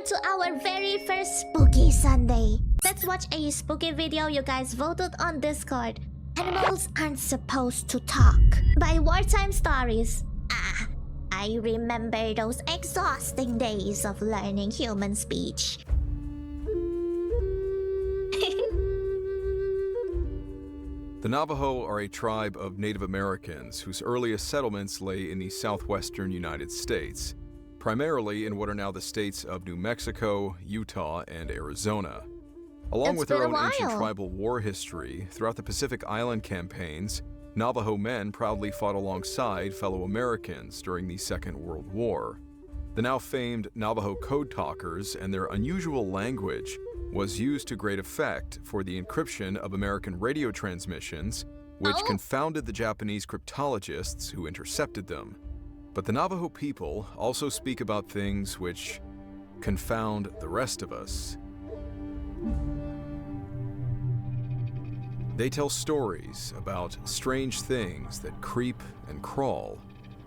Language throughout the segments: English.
to our very first Spooky Sunday. Let's watch a spooky video you guys voted on Discord. Animals aren't supposed to talk. By Wartime Stories. I remember those exhausting days of learning human speech. The Navajo are a tribe of Native Americans whose earliest settlements lay in the southwestern United States, primarily in what are now the states of New Mexico, Utah, and Arizona. Along with their own ancient tribal war history, throughout the Pacific Island campaigns, Navajo men proudly fought alongside fellow Americans during the Second World War. The now famed Navajo code talkers and their unusual language was used to great effect for the encryption of American radio transmissions, which confounded the Japanese cryptologists who intercepted them. But the Navajo people also speak about things which confound the rest of us. They tell stories about strange things that creep and crawl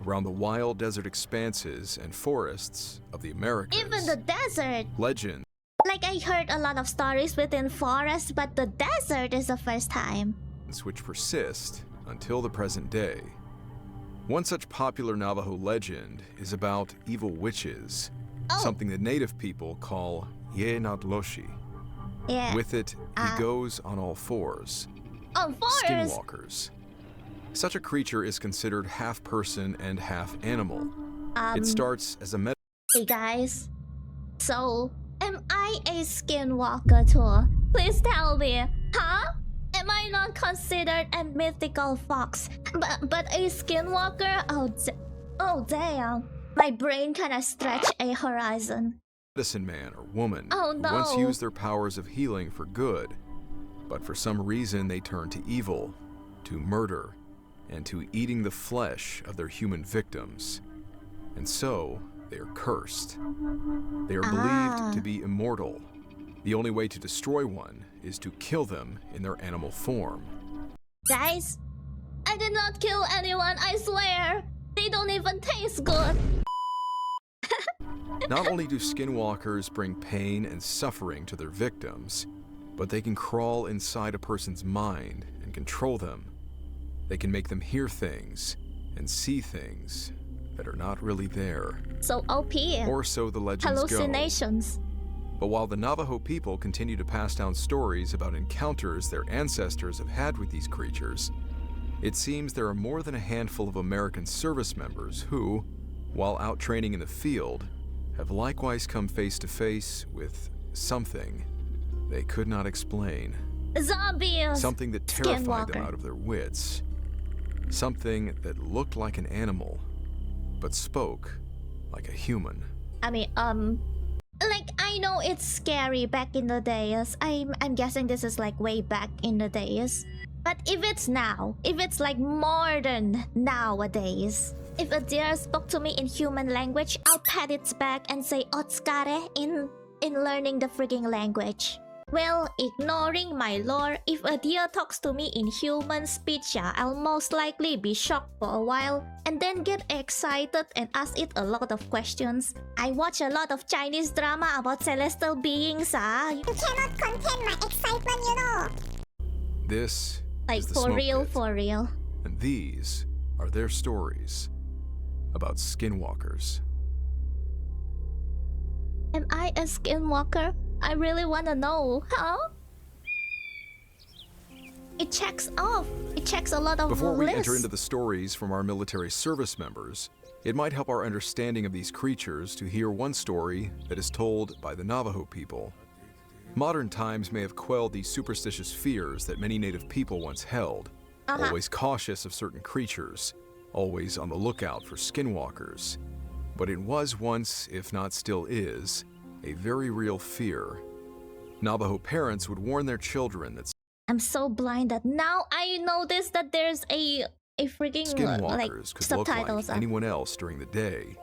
around the wild desert expanses and forests of the Americas. Even the desert! Legends. Like I heard a lot of stories within forests, but the desert is the first time. Which persist until the present day. One such popular Navajo legend is about evil witches, something the native people call Ye Natloshi. Yeah. With it, he goes on all fours. On fours? Skinwalkers. Such a creature is considered half person and half animal. It starts as a Hey guys, so am I a skinwalker too? Please tell me, huh? Am I not considered a mythical fox, but a skinwalker? Oh damn! My brain kinda stretched a horizon. medicine man or woman who once used their powers of healing for good, but for some reason they turn to evil, to murder, and to eating the flesh of their human victims. And so, they are cursed. They are believed to be immortal. The only way to destroy one is to kill them in their animal form. Guys, I did not kill anyone, I swear! They don't even taste good! Not only do skinwalkers bring pain and suffering to their victims, but they can crawl inside a person's mind and control them. They can make them hear things and see things that are not really there. So OP. Or so the legends Hallucinations. go. But while the Navajo people continue to pass down stories about encounters their ancestors have had with these creatures, it seems there are more than a handful of American service members who, while out training in the field, have likewise come face to face with something they could not explain. Zombies! Something that terrified them out of their wits. Something that looked like an animal, but spoke like a human. I mean, like, I know it's scary back in the days. I'm guessing this is like way back in the days. But if it's now, if it's like modern nowadays, if a deer spoke to me in human language, I'll pat its back and say Otskare in learning the freaking language. Well, ignoring my lore, if a deer talks to me in human speech, I'll most likely be shocked for a while and then get excited and ask it a lot of questions. I watch a lot of Chinese drama about celestial beings, You cannot contain my excitement, you know. This like is the for Smoke real, Pit, for real. and these are their stories about skinwalkers. Am I a skinwalker? I really wanna know, huh? It checks off. It checks a lot of Before we lists. enter into the stories from our military service members, it might help our understanding of these creatures to hear one story that is told by the Navajo people. Modern times may have quelled the superstitious fears that many native people once held, always cautious of certain creatures, always on the lookout for skinwalkers. But it was once, if not still is, a very real fear. Navajo parents would warn their children that I'm so blind that now I notice that there's a freaking skinwalkers could look subtitles like anyone else during the day,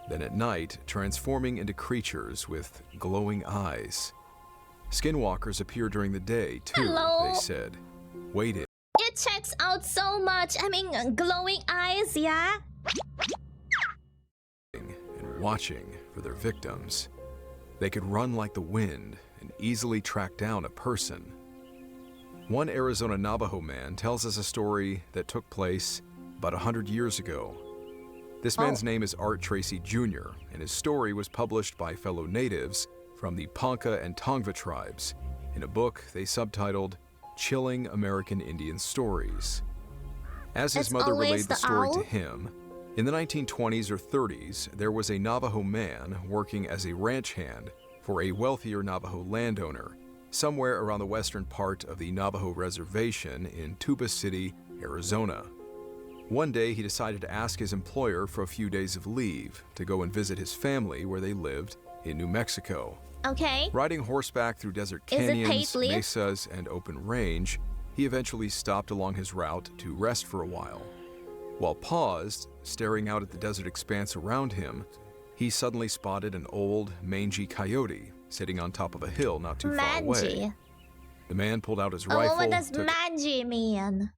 then at night transforming into creatures with glowing eyes. Skinwalkers appear during the day too, they said. Waited. It checks out so much. I mean, glowing eyes, and watching for their victims. They could run like the wind and easily track down a person. One Arizona Navajo man tells us a story that took place about 100 years ago. This man's name is Art Tracy Jr., and his story was published by fellow natives from the Ponca and Tongva tribes in a book they subtitled Chilling American Indian Stories. As his mother relayed the story to him, in the 1920s or 30s, there was a Navajo man working as a ranch hand for a wealthier Navajo landowner somewhere around the western part of the Navajo reservation in Tuba City, Arizona. One day, he decided to ask his employer for a few days of leave to go and visit his family where they lived in New Mexico. Okay. Riding horseback through desert canyons, mesas, and open range, he eventually stopped along his route to rest for a while. While paused, staring out at the desert expanse around him, he suddenly spotted an old, mangy coyote sitting on top of a hill not too far away. The man pulled out his rifle. What does mangy mean?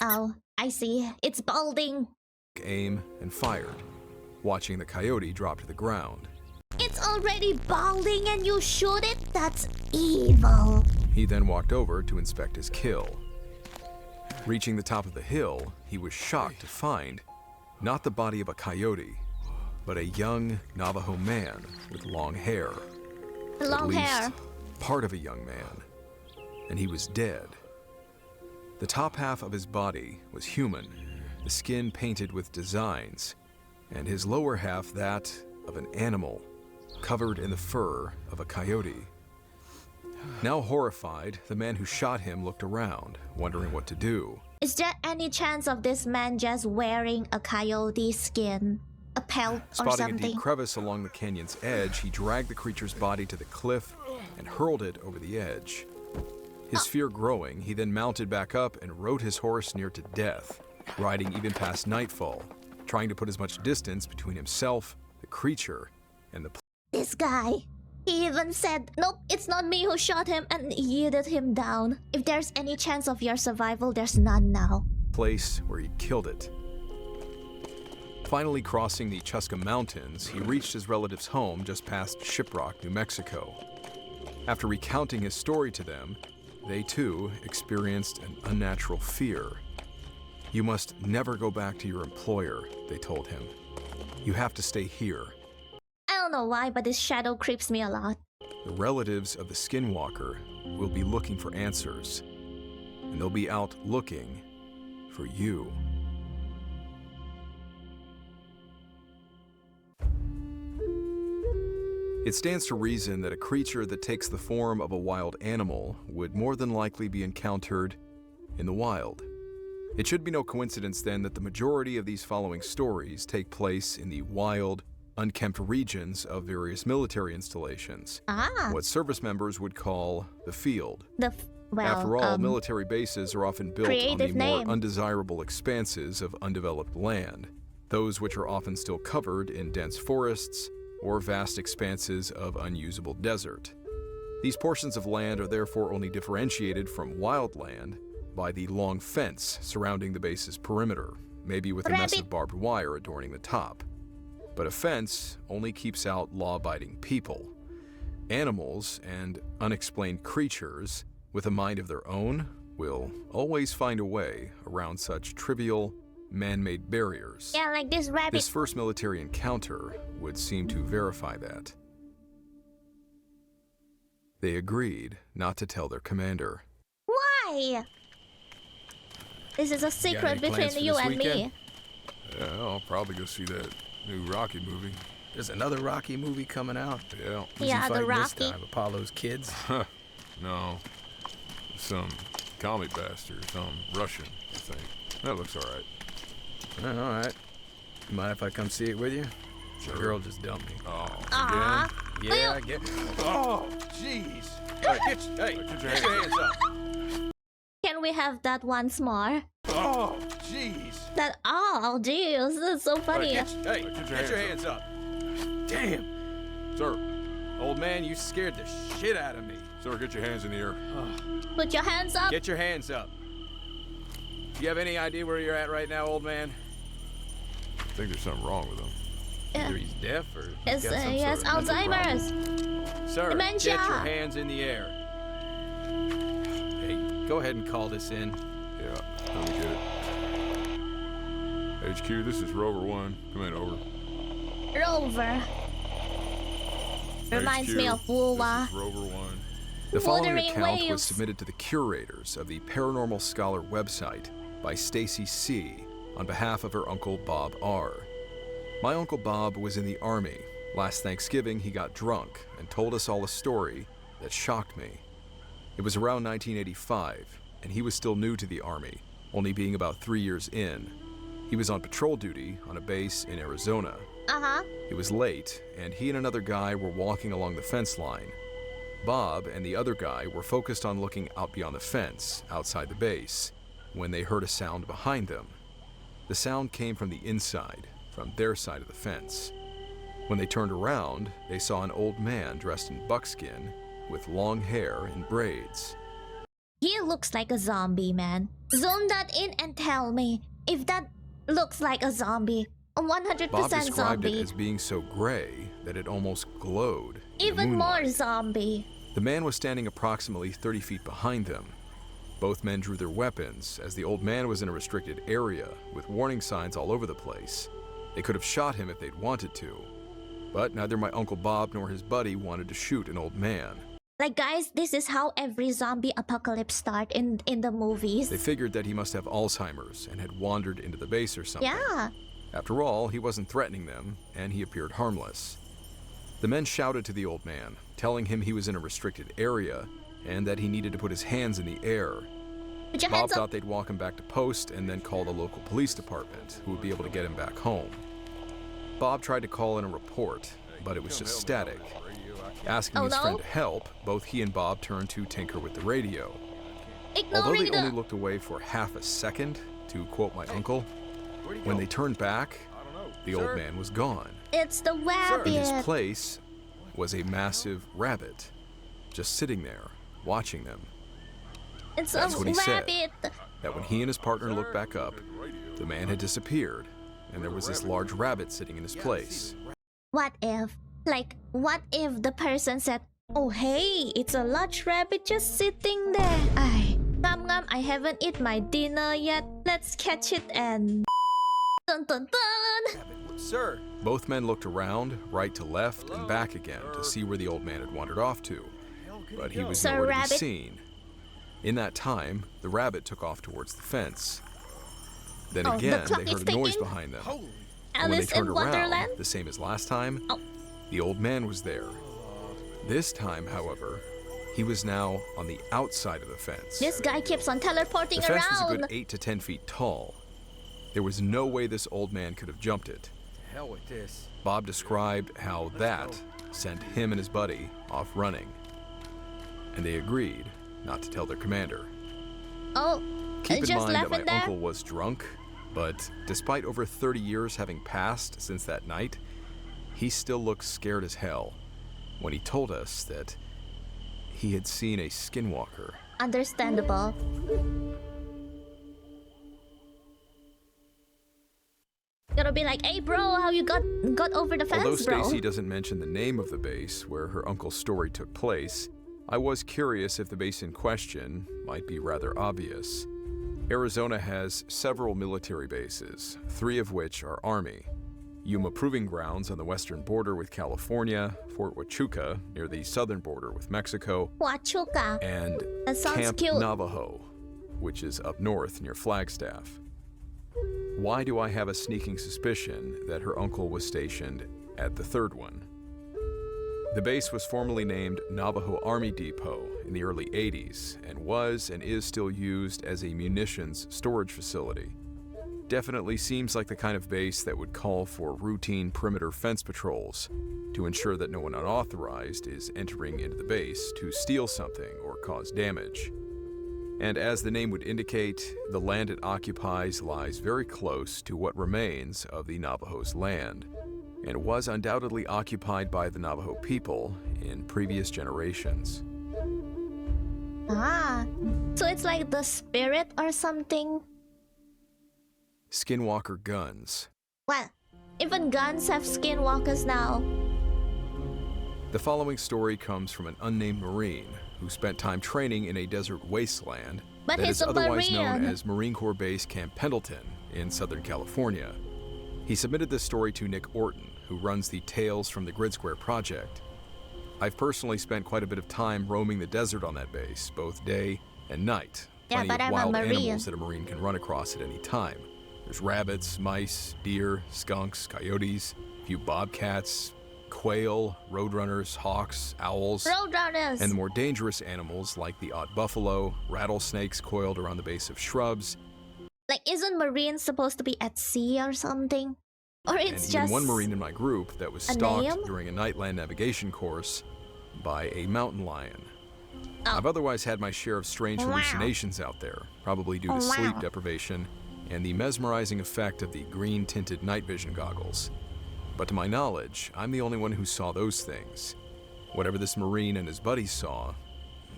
Oh, I see. It's balding. Aim and fired, watching the coyote drop to the ground. It's already balding and you shoot it? That's evil. He then walked over to inspect his kill. Reaching the top of the hill, he was shocked to find not the body of a coyote, but a young Navajo man with long hair. Long hair. Part of a young man, and he was dead. The top half of his body was human, the skin painted with designs, and his lower half that of an animal, covered in the fur of a coyote. Now horrified, the man who shot him looked around, wondering what to do. Is there any chance of this man just wearing a coyote skin? A pelt or something? Spotting a deep crevice along the canyon's edge, he dragged the creature's body to the cliff and hurled it over the edge. His fear growing, he then mounted back up and rode his horse near to death, riding even past nightfall, trying to put as much distance between himself, the creature, and the This guy. He even said, nope, it's not me who shot him, and yeeted him down. If there's any chance of your survival, there's none now. Place where he'd killed it. Finally crossing the Chuska Mountains, he reached his relative's home just past Shiprock, New Mexico. After recounting his story to them, they too experienced an unnatural fear. You must never go back to your employer, they told him. You have to stay here. I don't know why, but this shadow creeps me a lot. The relatives of the Skinwalker will be looking for answers, and they'll be out looking for you. It stands to reason that a creature that takes the form of a wild animal would more than likely be encountered in the wild. It should be no coincidence then that the majority of these following stories take place in the wild, unkempt regions of various military installations, what service members would call the field. After all, military bases are often built on the more undesirable expanses of undeveloped land, those which are often still covered in dense forests or vast expanses of unusable desert. These portions of land are therefore only differentiated from wild land by the long fence surrounding the base's perimeter, maybe with a mess of barbed wire adorning the top. But a fence only keeps out law-abiding people. Animals and unexplained creatures with a mind of their own will always find a way around such trivial, man-made barriers. Yeah, like this rabbit. This first military encounter would seem to verify that. They agreed not to tell their commander. Why? This is a secret between you and me. Yeah, I'll probably go see that new Rocky movie. There's another Rocky movie coming out. Yeah. Who's he fighting this time? Apollo's kids? No. Some commie bastard, some Russian, I think. That looks alright. All right. You mind if I come see it with you? Sure. The girl just dumped me. Oh, Aww. again? Yeah, I get. Oh, jeez. Hey, get your hands up. Can we have that once more? Oh, jeez. That, oh, jeez, that's so funny. Get your hands up. Damn. Sir. Old man, you scared the shit out of me. Sir, get your hands in the air. Put your hands up. Get your hands up. Do you have any idea where you're at right now, old man? I think there's something wrong with him. Either he's deaf or He has Alzheimer's. Sir, Dementia. get your hands in the air. Hey, go ahead and call this in. Yeah, let me get it. HQ, this is Rover 1. Come in, over. Rover. Reminds me of Woowa. This is Rover 1. The following Wuthering account was Waves. submitted to the curators of the Paranormal Scholar website by Stacy C. on behalf of her uncle Bob R. My uncle Bob was in the Army. Last Thanksgiving, he got drunk and told us all a story that shocked me. It was around 1985, and he was still new to the Army, only being about 3 years in. He was on patrol duty on a base in Arizona. Uh-huh. It was late, and he and another guy were walking along the fence line. Bob and the other guy were focused on looking out beyond the fence, outside the base, when they heard a sound behind them. The sound came from the inside, from their side of the fence. When they turned around, they saw an old man dressed in buckskin, with long hair and braids. He looks like a zombie, man. Zoom that in and tell me if that looks like a zombie. A 100% Bob described zombie. it as being so gray that it almost glowed in the Even more moonlight. zombie. The man was standing approximately 30 feet behind them. Both men drew their weapons, as the old man was in a restricted area with warning signs all over the place. They could have shot him if they'd wanted to. But neither my Uncle Bob nor his buddy wanted to shoot an old man. Like, guys, this is how every zombie apocalypse start in the movies. They figured that he must have Alzheimer's and had wandered into the base or something. Yeah. After all, he wasn't threatening them, and he appeared harmless. The men shouted to the old man, telling him he was in a restricted area and that he needed to put his hands in the air. Put your Bob hands up. thought they'd walk him back to post and then call the local police department, who would be able to get him back home. Bob tried to call in a report, but it was just static. Asking Oh, his no? friend to help, both he and Bob turned to tinker with the radio. Although Ignoring they the... only looked away for half a second, to quote my uncle, when they turned back, the old man was gone. It's the In rabbit. his place was a massive rabbit, just sitting there, watching them. It's That's a what he said. rabbit. That when he and his partner looked back up, the man had disappeared, and there was this large rabbit sitting in his place. What if? Like, what if the person said, "Oh hey, it's a large rabbit just sitting there. Ay, ngam, I haven't eaten my dinner yet. Let's catch it and..." Dun dun dun! Sir, Both men looked around, right to left, and back again to see where the old man had wandered off to, but he was Sir nowhere to be Rabbit. seen. In that time, the rabbit took off towards the fence. Then Oh, the again, clock they is heard a noise ticking. behind them. holy. And when they Alice turned in around, Wonderland? the same as last time, Oh. the old man was there. This time, however, he was now on the outside of the fence. This guy keeps on teleporting The fence was a around. good 8 to 10 feet tall. There was no way this old man could have jumped it. Hell with this. Bob described how that sent him and his buddy off running. And they agreed not to tell their commander. Oh, Keep in just mind that left my it there. uncle was drunk, but despite over 30 years having passed since that night, he still looked scared as hell when he told us that he had seen a skinwalker. Understandable. Gonna be like, "Hey bro, how you got over the Although fence, bro?" Stacy doesn't mention the name of the base where her uncle's story took place, I was curious if the base in question might be rather obvious. Arizona has several military bases, 3 of which are Army. Yuma Proving Grounds on the western border with California, Fort Huachuca near the southern border with Mexico, Huachuca. and That sounds Camp cute. Navajo, which is up north near Flagstaff. Why do I have a sneaking suspicion that her uncle was stationed at the 3rd one? The base was formerly named Navajo Army Depot in the early 80s and was and is still used as a munitions storage facility. Definitely seems like the kind of base that would call for routine perimeter fence patrols to ensure that no one unauthorized is entering into the base to steal something or cause damage. And as the name would indicate, the land it occupies lies very close to what remains of the Navajo's land, and was undoubtedly occupied by the Navajo people in previous generations. Ah, so it's like the spirit or something. Skinwalker guns. Well, even guns have skinwalkers now. The following story comes from an unnamed Marine who spent time training in a desert wasteland But that he's is a otherwise known Marine. as Marine Corps Base Camp Pendleton in Southern California. He submitted this story to Nick Orton, who runs the Tales from the Grid Square project. I've personally spent quite a bit of time roaming the desert on that base, both day and night. Yeah, Plenty but of I'm a wild Marine. animals that a Marine can run across at any time. There's rabbits, mice, deer, skunks, coyotes, a few bobcats, quail, roadrunners, hawks, owls, Roadrunners. and the more dangerous animals like the odd buffalo, rattlesnakes coiled around the base of shrubs, Like, isn't Marines supposed to be at sea or something? Or and it's even just one Marine in my group that was a stalked name? during a nightland navigation course by a mountain lion. Oh. I've otherwise had my share of strange Wow. hallucinations out there, probably due to Oh, sleep wow. deprivation and the mesmerizing effect of the green-tinted night vision goggles. But to my knowledge, I'm the only one who saw those things. Whatever this Marine and his buddies saw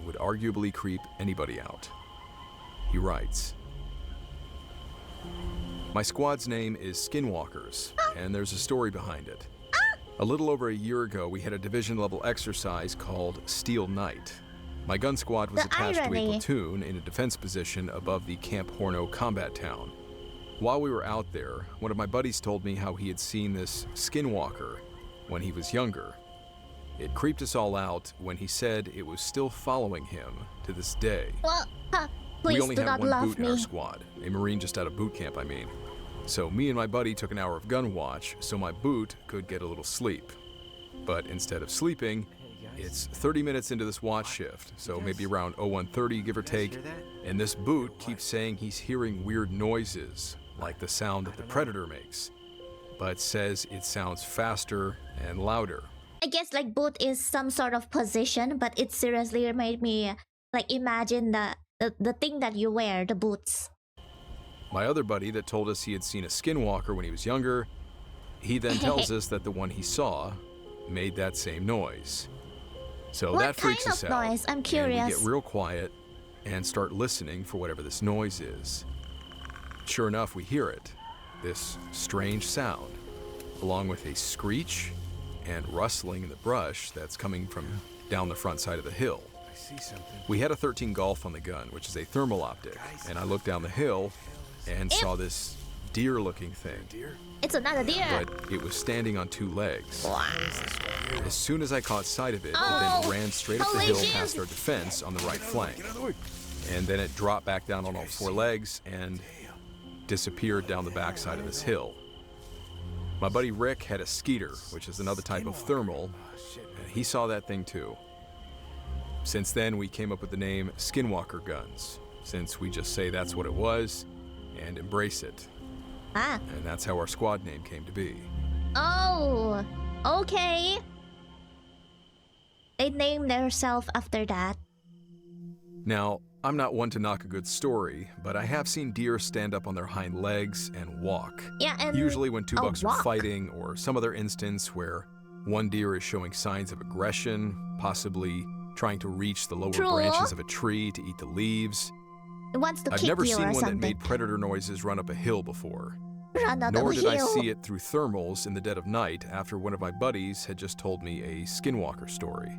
would arguably creep anybody out. He writes, "My squad's name is Skinwalkers, and there's a story behind it. A little over a year ago, we had a division-level exercise called Steel Night. My gun squad was The attached to a irony. platoon in a defense position above the Camp Horno combat town. While we were out there, one of my buddies told me how he had seen this Skinwalker when he was younger. It creeped us all out when he said it was still following him to this day. Well, We please only do had not one love boot in our me. squad, a Marine just out of boot camp, I mean. So me and my buddy took an hour of gun watch so my boot could get a little sleep. But instead of sleeping, it's 30 minutes into this watch shift, so maybe around 01:30, give or take, and this boot keeps saying he's hearing weird noises, like the sound that the Predator makes, but says it sounds faster and louder. I guess like boot is some sort of position, but it seriously made me like imagine the thing that you wear, the boots. My other buddy that told us he had seen a skinwalker when he was younger, he then tells us that the one he saw made that same noise. So What that freaks kind us of out. noise? I'm And we curious. get real quiet and start listening for whatever this noise is. Sure enough, we hear it. This strange sound, along with a screech and rustling in the brush that's coming from down the front side of the hill. I see something. We had a 13 Golf on the gun, which is a thermal optic, and I looked down the hill and saw this deer-looking thing, Deer? It's another deer. but it was standing on two legs. Wow. As soon as I caught sight of it, it Oh, then ran straight up the holy hill shit. past our defense on the right flank. Get out of the way. And then it dropped back down on all four legs and disappeared down the backside of this hill. My buddy Rick had a skeeter, which is another type of thermal, and he saw that thing too. Since then, we came up with the name Skinwalker Guns, since we just say that's what it was and embrace it. Ah. And that's how our squad name came to be. Oh. Okay. They named themselves after that. Now, I'm not one to knock a good story, but I have seen deer stand up on their hind legs and walk. Yeah, and Usually when two a bucks are walk. fighting, or some other instance where one deer is showing signs of aggression, possibly trying to reach the lower True. branches of a tree to eat the leaves. it wants to I've kick never you seen or one that something. made predator noises run up a hill before. Run out Nor of did I hill. see it through thermals in the dead of night after one of my buddies had just told me a skinwalker story.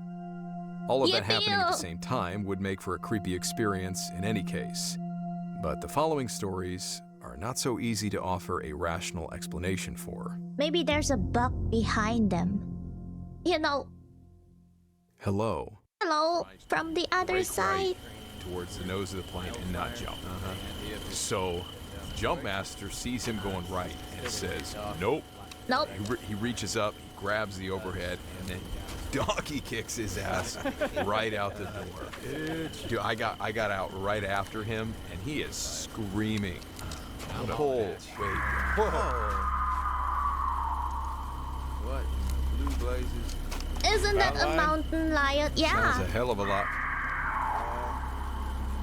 All of that happening at the Yippee-oo. same time would make for a creepy experience in any case. But the following stories are not so easy to offer a rational explanation for. Maybe there's a buck behind them. You know, Hello. hello, from the other Break side. right towards the nose of the plane and not jump. So, Jumpmaster sees him going right and says, nope. Nope. He reaches up, he grabs the overhead, and then donkey kicks his ass right out the door. Dude, I got out right after him, and he is screaming. Whoa. What? Blue blazes. Isn't that a Outline? mountain lion? Sounds Yeah. a hell of a lot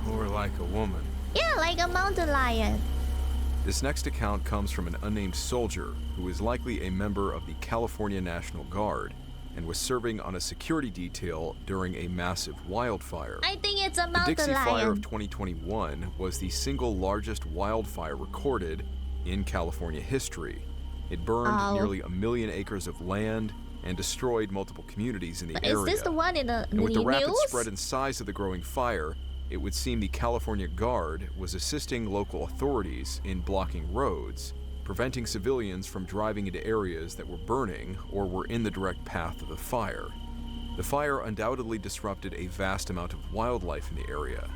more like a woman. Yeah, like a mountain lion. This next account comes from an unnamed soldier who is likely a member of the California National Guard and was serving on a security detail during a massive wildfire. I think it's a The mountain Dixie Fire lion. of 2021 was the single largest wildfire recorded in California history. It burned Oh. nearly 1 million acres of land and destroyed multiple communities in the But area. is this the one in the And with the rapid news? spread and size of the growing fire, it would seem the California Guard was assisting local authorities in blocking roads, preventing civilians from driving into areas that were burning or were in the direct path of the fire. The fire undoubtedly disrupted a vast amount of wildlife in the area.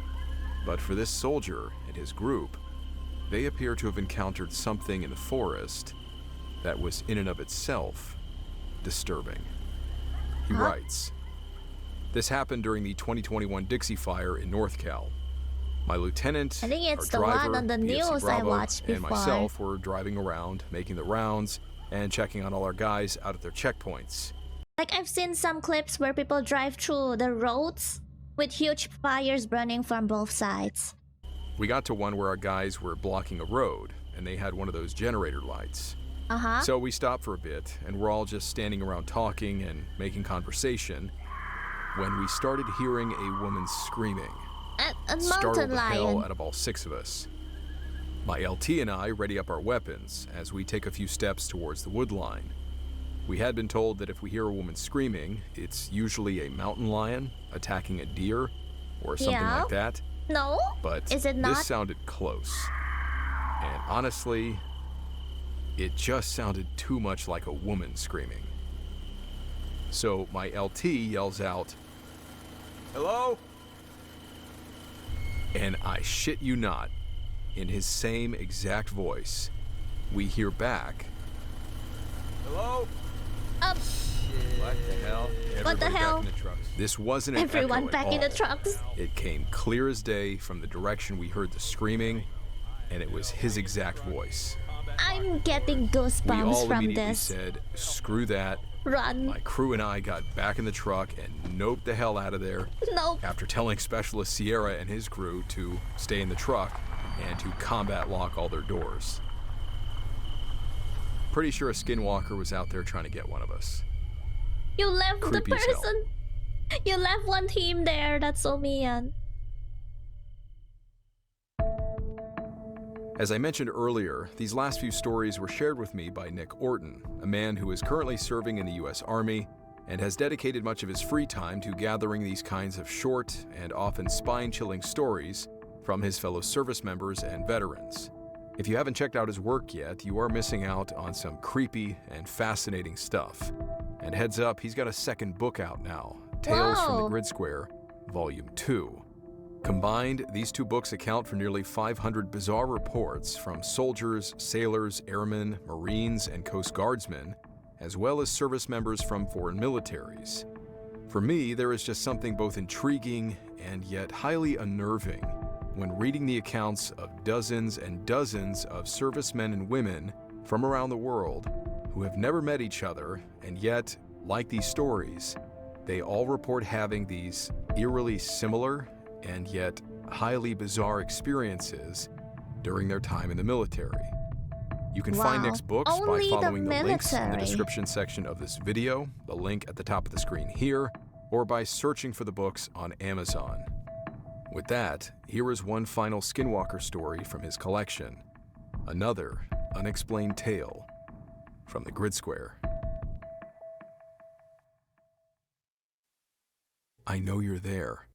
But for this soldier and his group, they appear to have encountered something in the forest that was in and of itself disturbing. He writes, "This happened during the 2021 Dixie Fire in North Cal. My lieutenant, I think it's our the driver, one on the PFC news I Bravo, watched and before. myself were driving around, making the rounds, and checking on all our guys out at their checkpoints. Like I've seen some clips where people drive through the roads with huge fires burning from both sides. We got to one where our guys were blocking a road, and they had one of those generator lights. So we stopped for a bit, and we're all just standing around talking and making conversation when we started hearing a woman screaming. A Startled mountain the hell lion. out of all 6 of us. My LT and I ready up our weapons as we take a few steps towards the wood line. We had been told that if we hear a woman screaming, it's usually a mountain lion attacking a deer or something like that. No? But Is it not? this sounded close. And honestly, it just sounded too much like a woman screaming. So my LT yells out, "Hello?" And I shit you not, in his same exact voice, we hear back, "Hello?" What the hell? What the Everybody hell? back in the trucks. This wasn't an Everyone echo back at in the all. trucks. It came clear as day from the direction we heard the screaming, and it was his exact voice. I'm getting We goosebumps all from immediately this. said, "Screw that." Run. My crew and I got back in the truck and noped the hell out of there Nope. after telling Specialist Sierra and his crew to stay in the truck and to combat lock all their doors. Pretty sure a Skinwalker was out there trying to get one of us. You left Creepy the as hell. person. You left one team there. That's so mean. As I mentioned earlier, these last few stories were shared with me by Nick Orton, a man who is currently serving in the US Army and has dedicated much of his free time to gathering these kinds of short and often spine-chilling stories from his fellow service members and veterans. If you haven't checked out his work yet, you are missing out on some creepy and fascinating stuff. And heads up, he's got a second book out now, Tales from the Whoa. Grid Square, Volume 2. Combined, these 2 books account for nearly 500 bizarre reports from soldiers, sailors, airmen, Marines, and Coast Guardsmen, as well as service members from foreign militaries. For me, there is just something both intriguing and yet highly unnerving when reading the accounts of dozens and dozens of servicemen and women from around the world who have never met each other, and yet, like these stories, they all report having these eerily similar and yet highly bizarre experiences during their time in the military. You can find Wow. Nick's books Only by the following the links in the military. description section of this video, the link at the top of the screen here, or by searching for the books on Amazon. With that, here is one final Skinwalker story from his collection, another unexplained tale from the Grid Square. I know you're there.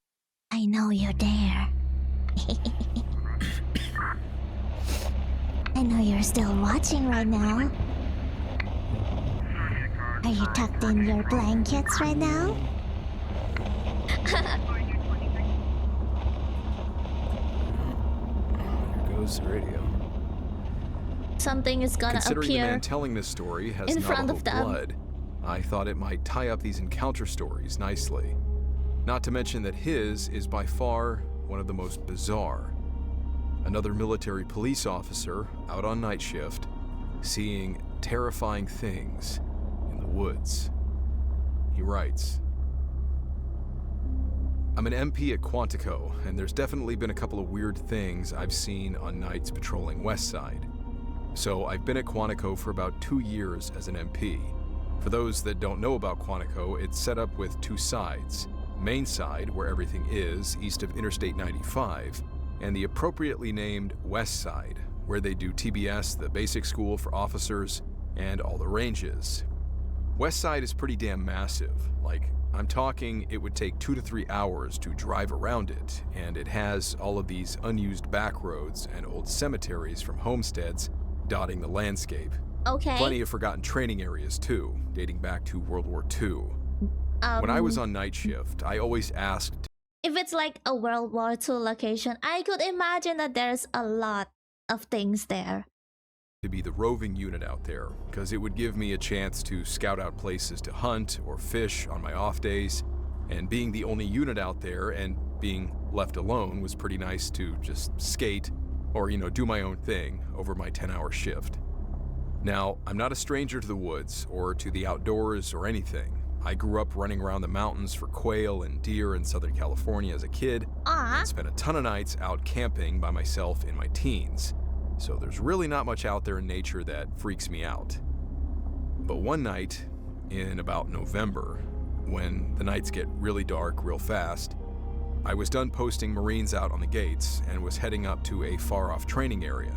I know you're there. I know you're still watching right now. Are you tucked in your blankets right now? Here goes the radio. Something is gonna Considering the appear. man telling this story has in front Navajo of them. blood, I thought it might tie up these encounter stories nicely. Not to mention that his is by far one of the most bizarre. Another military police officer out on night shift, seeing terrifying things in the woods. He writes, "I'm an MP at Quantico, and there's definitely been a couple of weird things I've seen on nights patrolling West Side. So I've been at Quantico for about 2 years as an MP. For those that don't know about Quantico, it's set up with 2 sides. Main side, where everything is, east of Interstate 95, and the appropriately named West Side, where they do TBS, the basic school for officers, and all the ranges. West Side is pretty damn massive. Like, I'm talking it would take 2 to 3 hours to drive around it, and it has all of these unused back roads and old cemeteries from homesteads dotting the landscape. Okay. Plenty of forgotten training areas too, dating back to World War II. When I was on night shift, I always asked, if it's like a World War II location, I could imagine that there's a lot of things there. to be the roving unit out there, because it would give me a chance to scout out places to hunt or fish on my off days, and being the only unit out there and being left alone was pretty nice to just skate or, do my own thing over my 10-hour shift. Now, I'm not a stranger to the woods or to the outdoors or anything. I grew up running around the mountains for quail and deer in Southern California as a kid, and spent a ton of nights out camping by myself in my teens. So there's really not much out there in nature that freaks me out. But one night in about November, when the nights get really dark real fast, I was done posting Marines out on the gates and was heading up to a far-off training area.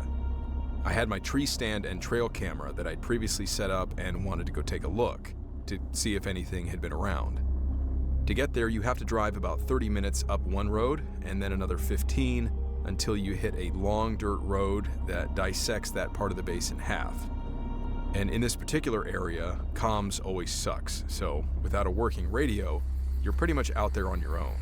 I had my tree stand and trail camera that I'd previously set up and wanted to go take a look to see if anything had been around. To get there, you have to drive about 30 minutes up one road and then another 15 until you hit a long dirt road that dissects that part of the base in half. And in this particular area, comms always sucks, so without a working radio, you're pretty much out there on your own.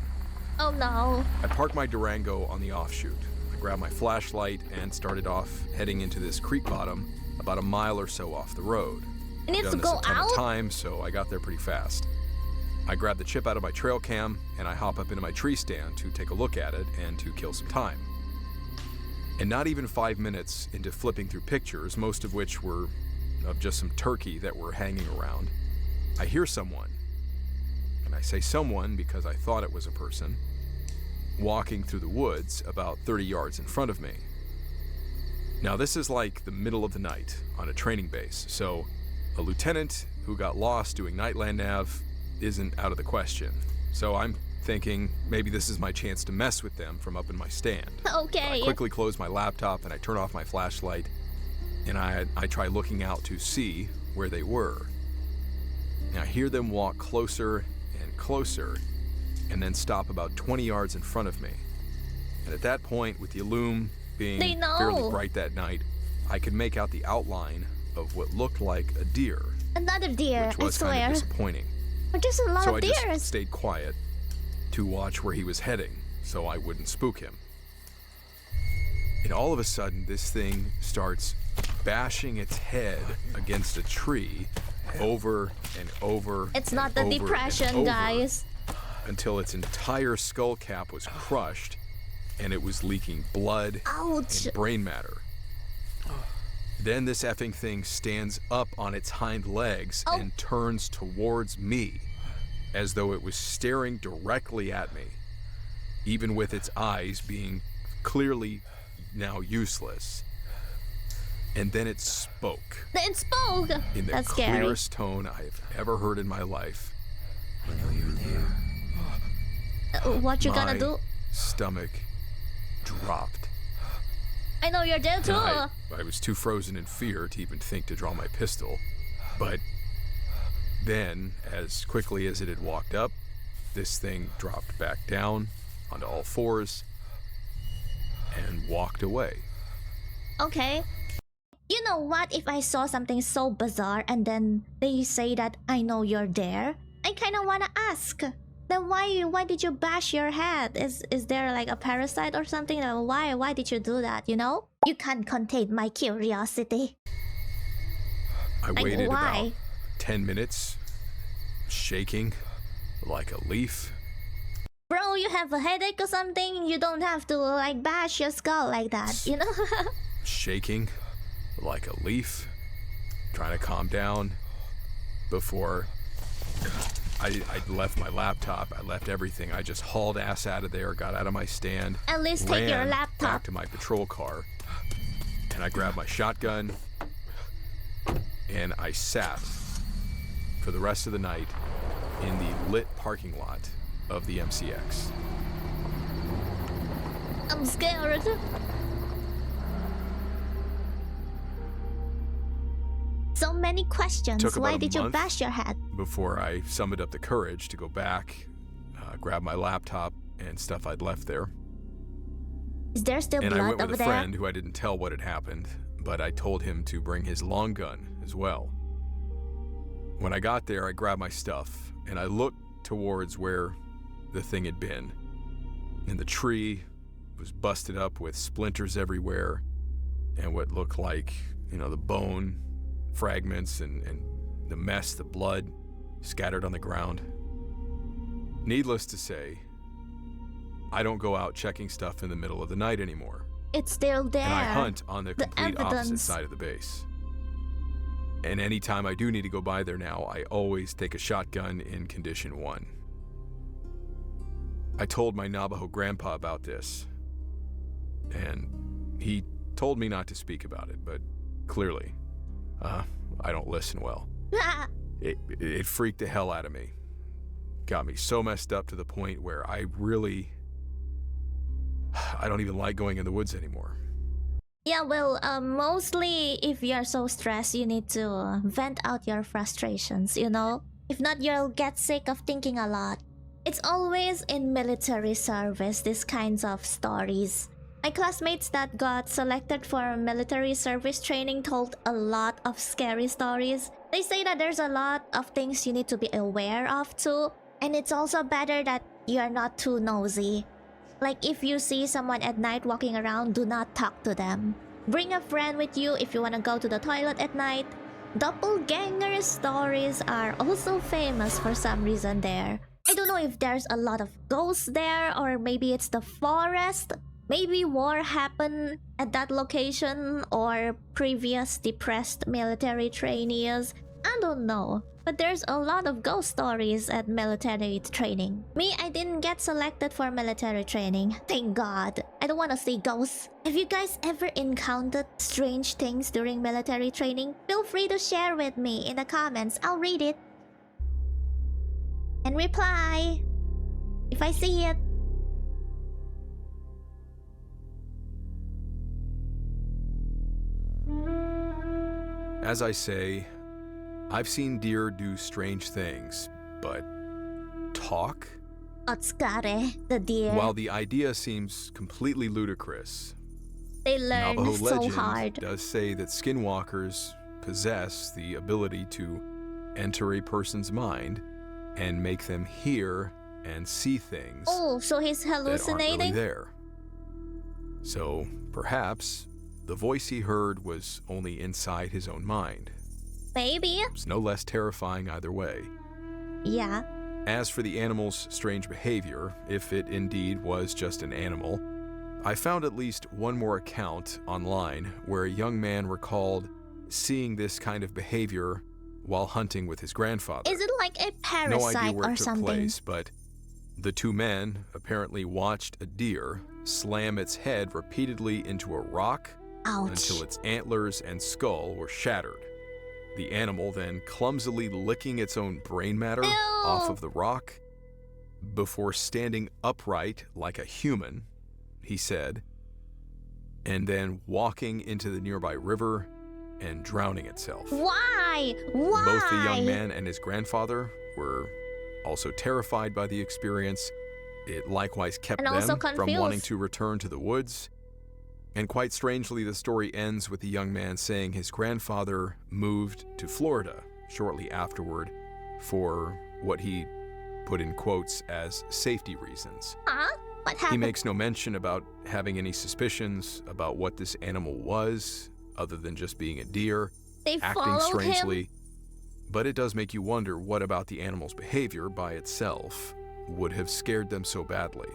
Oh no. I parked my Durango on the offshoot. I grabbed my flashlight and started off heading into this creek bottom about a mile or so off the road. It needs to Done this go a ton out? of time, so I got there pretty fast. I grabbed the chip out of my trail cam and I hop up into my tree stand to take a look at it and to kill some time. And not even 5 minutes into flipping through pictures, most of which were of just some turkey that were hanging around, I hear someone, and I say someone because I thought it was a person, walking through the woods about 30 yards in front of me. Now this is like the middle of the night on a training base, so a lieutenant who got lost doing nightland nav isn't out of the question. So I'm thinking maybe this is my chance to mess with them from up in my stand. Okay. So I quickly close my laptop and I turn off my flashlight and I try looking out to see where they were. And I hear them walk closer and closer and then stop about 20 yards in front of me. And at that point, with the illume being They know. fairly bright that night, I could make out the outline of what looked like a deer, Another deer, which I was kind swear. of disappointing. But there's a lot So of I deers. just stayed quiet to watch where he was heading so I wouldn't spook him. And all of a sudden, this thing starts bashing its head against a tree over and over. It's and not the over and depression, over, guys. until its entire skull cap was crushed and it was leaking blood Ouch. and brain matter. Then this effing thing stands up on its hind legs Oh. and turns towards me as though it was staring directly at me, even with its eyes being clearly now useless. And then it spoke It spoke. in the That's scary. clearest tone I've ever heard in my life. What you My gonna do? stomach dropped. I know you're there too. I was too frozen in fear to even think to draw my pistol. But then, as quickly as it had walked up, this thing dropped back down onto all fours and walked away. Okay. You know what? If I saw something so bizarre and then they say that I know you're there, I kind of want to ask. Then why did you bash your head? Is there like a parasite or something? Why did you do that, you know? You can't contain my curiosity. I Like, waited why? about 10 minutes, shaking like a leaf. Bro, you have a headache or something? You don't have to like bash your skull like that, you know? Shaking like a leaf, trying to calm down before I left my laptop. I left everything. I just hauled ass out of there, got out of my stand, At least take your ran laptop. back to my patrol car, and I grabbed my shotgun, and I sat for the rest of the night in the lit parking lot of the MCX. I'm scared. So many questions. Took about Why a did you month bash your head? before I summoned up the courage to go back, grab my laptop and stuff I'd left there. Is there still And I blood went over with a there? friend who I didn't tell what had happened, but I told him to bring his long gun as well. When I got there, I grabbed my stuff and I looked towards where the thing had been. And the tree was busted up with splinters everywhere and what looked like, the bone fragments and the mess, the blood scattered on the ground. Needless to say, I don't go out checking stuff in the middle of the night anymore. It's still there. And I hunt on the complete opposite evidence. side of the base. And anytime I do need to go by there now, I always take a shotgun in condition 1. I told my Navajo grandpa about this, and he told me not to speak about it, but clearly, I don't listen well. It freaked the hell out of me. Got me so messed up to the point where I don't even like going in the woods anymore. Yeah, well, mostly if you're so stressed, you need to vent out your frustrations, If not, you'll get sick of thinking a lot. It's always in military service, these kinds of stories. My classmates that got selected for military service training told a lot of scary stories. They say that there's a lot of things you need to be aware of too, and it's also better that you're not too nosy. Like if you see someone at night walking around, do not talk to them. Bring a friend with you if you want to go to the toilet at night. Doppelganger stories are also famous for some reason there. I don't know if there's a lot of ghosts there or maybe it's the forest. Maybe war happened at that location or previous depressed military trainees. I don't know. But there's a lot of ghost stories at military training. Me, I didn't get selected for military training. Thank God. I don't want to see ghosts. Have you guys ever encountered strange things during military training? Feel free to share with me in the comments. I'll read it. And reply if I see it. As I say, I've seen deer do strange things, but talk? Otskare, the deer. While the idea seems completely ludicrous, They learn Navajo so legend hard. does say that skinwalkers possess the ability to enter a person's mind and make them hear and see things Oh, so he's that aren't really hallucinating? there. So perhaps the voice he heard was only inside his own mind. Maybe. It's no less terrifying either way. Yeah. As for the animal's strange behavior, if it indeed was just an animal, I found at least one more account online where a young man recalled seeing this kind of behavior while hunting with his grandfather. Is it like a No idea parasite where or it took something? place, but the two men apparently watched a deer slam its head repeatedly into a rock Ouch. until its antlers and skull were shattered. The animal then clumsily licking its own brain matter off of the rock before standing upright like a human, he said, and then walking into the nearby river and drowning itself. Why? Why? Both the young man and his grandfather were also terrified by the experience. It likewise kept And also them from wanting confused. to return to the woods. And quite strangely, the story ends with the young man saying his grandfather moved to Florida shortly afterward for what he put in quotes as safety reasons. Huh? What He happened? makes no mention about having any suspicions about what this animal was, other than just being a deer, They acting followed strangely. him? But it does make you wonder what about the animal's behavior by itself would have scared them so badly.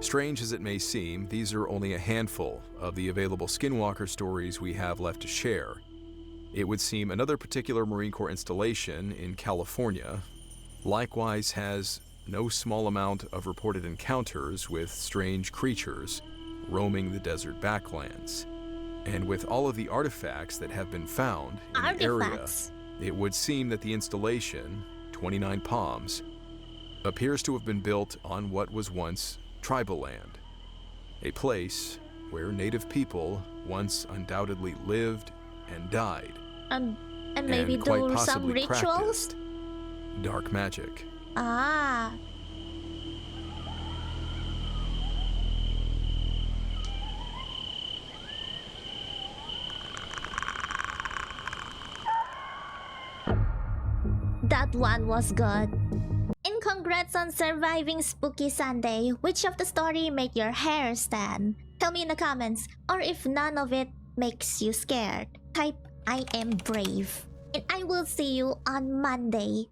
Strange as it may seem, these are only a handful of the available Skinwalker stories we have left to share. It would seem another particular Marine Corps installation in California likewise has no small amount of reported encounters with strange creatures roaming the desert backlands. And with all of the artifacts that have been found in the area, Artifacts. it would seem that the installation, 29 Palms, appears to have been built on what was once tribal land, a place where native people once undoubtedly lived and died. And maybe and quite do some possibly rituals? practiced dark magic. Ah. That one was good. And congrats on surviving Spooky Sunday. Which of the story made your hair stand? Tell me in the comments. Or if none of it makes you scared, type I am brave. And I will see you on Monday.